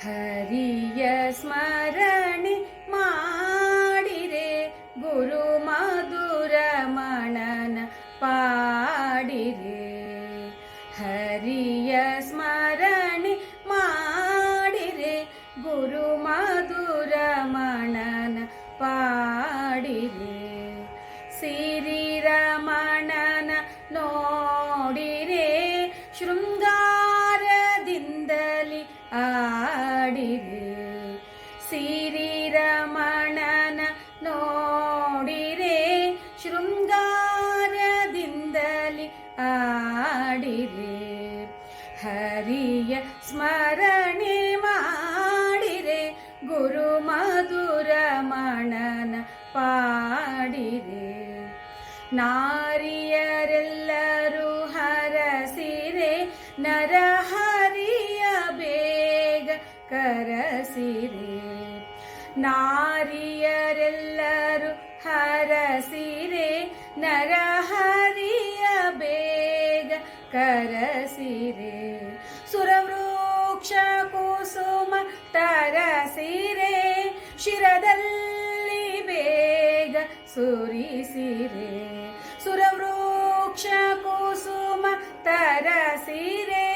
ಹರಿಯ ಸ್ಮರಣೆ ಮಾಡಿರೆ ಗುರು ಮಧುರ ಮಣನ ಪಾಡಿರೆ. ಹರಿಯ ಸ್ಮರಣೆ ಮಾಡಿರೆ ಗುರು ಮಧುರ ಮಣನ ಪಾಡಿರೆ. ಸಿರಿರಮಣನ ನೋಡಿರೆ ಶೃಂಗಾರದಿಂದಲಿ ಆಡಿರೆ. ಸಿರಿರಮಣನ ನೋಡಿರೆ ಶೃಂಗಾರದಿಂದಲಿ ಆಡಿರೆ. ಹರಿಯ ಸ್ಮರಣೆ ಮಾಡಿರೆ ಗುರು ಮಧುರ ಮಣನ ಪಾಡಿರೆ. ನಾರಿಯರೆಲ್ಲರೂ ಹರಸಿರೆ ನರಹರಿಯ ಬೇಗ ಕರಸಿರೆ. ನಾರಿಯರೆಲ್ಲರೂ ಹರಸಿರೆ ನರಹರಿಯ ಬೇಗ ಕರಸಿರೆ. ಸುರವೃಕ್ಷ ಕುಸುಮ ತರಸಿರೆ ಶಿರದಲ್ಲಿ ಬೇಗ ಸುರಿಸಿರೆ. ಸುರವೃಕ್ಷ ಕುಸುಮ ತರಸಿರೆ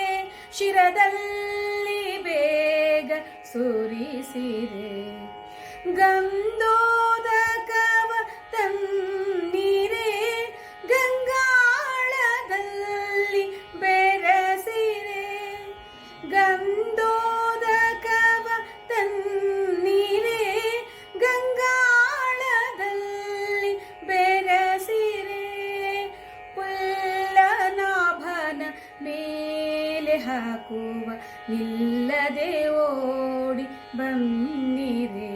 ಶಿರದಲ್ಲಿ ಬೇಗ ಸುರಿಸಿರೆ. ಗಂಧೋದಕವ ತನ್ನಿರೆ ಗಂಗಾಳದಲ್ಲಿ ಬೆರಸಿರೆ. ಗಂಧೋದಕವ ತನ್ನಿರೆ ಗಂಗಾಳದಲ್ಲಿ ಬೆರಸಿರೆ. ಪುಲ್ಲನಾಭನ ಮೇಲೆ ಹಾಕುವ ನಿಲ್ಲದೆ ಓಡಿ ಬನ್ನಿರೆ.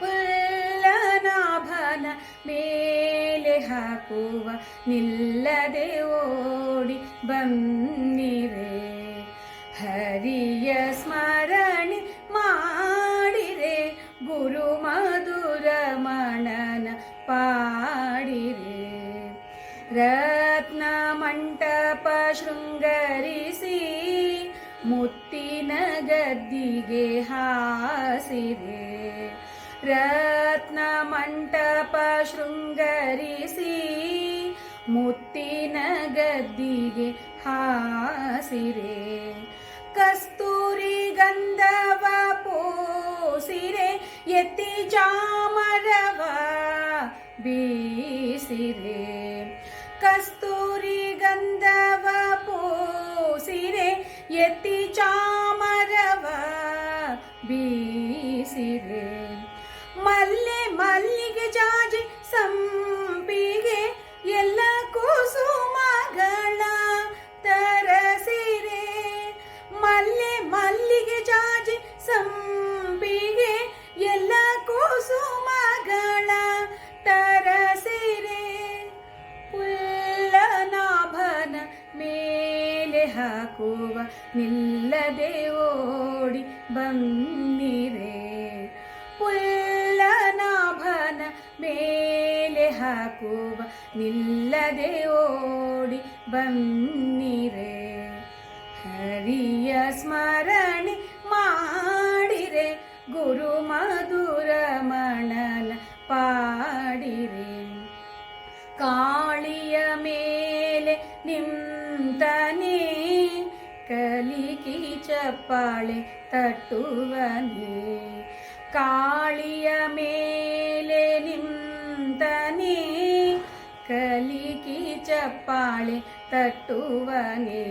ಪುಲ್ಲನಾಭನ ಮೇಲೆ ಹಾಕುವ ನಿಲ್ಲದೆ ಓಡಿ ಬನ್ನಿರೆ. ಹರಿಯ ಸ್ಮರಣೆ ಮಾಡಿರೆ ಗುರು ಮಧುರ ಮಣನ ಪಾಡಿರೆ. ರತ್ನ ಮಂಟಪ ಶೃಂಗರಿಸಿ ಮುತ್ತಿನ ಗದ್ದಿಗೆ ಹಾಸಿರೆ. ರತ್ನ ಮಂಟಪ ಶೃಂಗರಿಸಿ ಮುತ್ತಿನ ಗದ್ದಿಗೆ ಹಾಸಿರೆ. ಕಸ್ತೂರಿ ಗಂಧವ ಪೋಸಿರೆ ಎತ್ತಿ ಚಾಮರವ ಬೀಸಿರೆ. ಕಸ್ತೂರಿ ಗಂಧವ ಪೋಸಿರೆ ಎತ್ತಿ ಚಾಮರವ ಬೀಸಿರೆ. ಮಲ್ಲೆ ಮಲ್ಲಿಗೆ ಜಾಜಿ ಸಂಪಿಗೆ ಎಲ್ಲ ಕುಸುಮಗಳ ತರಸಿರೆ. ಮಲ್ಲೆ ಮಲ್ಲಿಗೆ ಜಾಜಿ ಸಂಪಿಗೆ ಎಲ್ಲ ಕುಸುಮಗಳ ತರಸಿರೆ. ಪುಲ್ಲನಾಭನ ಮೇಲೆ ಹಾಕುವ ನಿಲ್ಲದೆ ಓಡಿ ಬನ್ನಿರೆ. ಪುಲ್ಲನಾಭನ ಮೇಲೆ ಹಾಕುವ ನಿಲ್ಲದೆ ಓಡಿ ಬನ್ನಿರೆ. ಹರಿಯ ಸ್ಮರಣೆ ಮಾಡಿರೆ ಗುರು ಮಧುರ ಮಣನ ಪಾಡಿರೆ. ಕಾಳಿಯ ಮೇಲೆ ನಿಂತನೇ ಕಲಿಕಿ ಚಪ್ಪಾಳೆ ತಟ್ಟುವನೇ. ಕಾಳಿಯ ಮೇಲೆ ನಿಂತನೇ ಕಲಿಕಿ ಚಪ್ಪಾಳೆ ತಟ್ಟುವನೇ.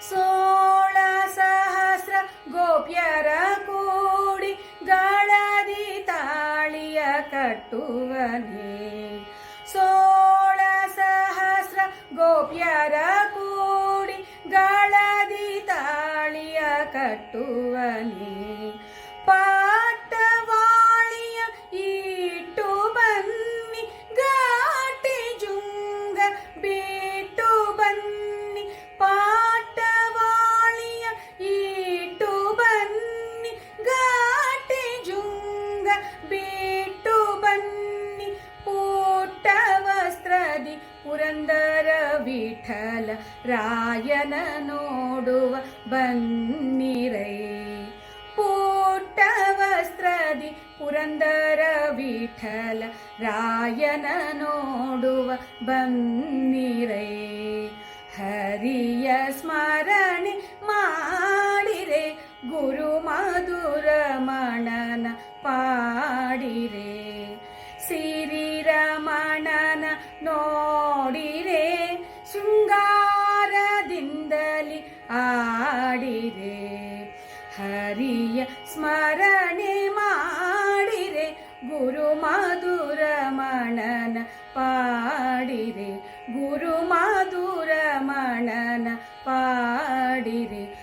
16,000 ಗೋಪ್ಯರ ಕೂಡಿ ಗಾಳದಿ ತಾಳಿಯ ಕಟ್ಟುವನೇ. 16,000 ಗೋಪ್ಯರ ಕೂಡಿ ಗಾಳದಿ ತಾಳಿಯ ಕಟ್ಟುವನೇ. ಪಾಟವಾಳಿಯ ಇಟ್ಟು ಬನ್ನಿ ಘಾಟಿ ಜುಂಗ ಬಿಟ್ಟು ಬನ್ನಿ. ಪಾಟವಾಳಿಯ ಇಟ್ಟು ಬನ್ನಿ ಘಾಟಿ ಜುಂಗ ಬಿಟ್ಟು ಬನ್ನಿ. ಪುಟ್ಟ ವಸ್ತ್ರದಿ ಪುರಂದರ ವಿಠಲ ರಾಯನ ನೋಡುವ ಬನ್ನಿರೈ. ಪುರಂದರ ವಿಠಲ ರಾಯನ ನೋಡುವ ಬನ್ನಿರೇ. ಹರಿಯ ಸ್ಮರಣೆ ಮಾಡಿರೆ ಗುರು ಮಧುರಮಣನ ಪಾಡಿರೆ. ಸಿರಿರಮಣನ ನೋಡಿರೆ ಶೃಂಗಾರದಿಂದಲಿ ಆಡಿರೆ. ಹರಿಯ ಸ್ಮರಣೆ ಮಾಡಿರೆ ಗುರು ಮಧುರಮಣನ ಪಾಡಿರೆ. ಗುರು ಮಧುರಮಣನ ಪಾಡಿರೆ.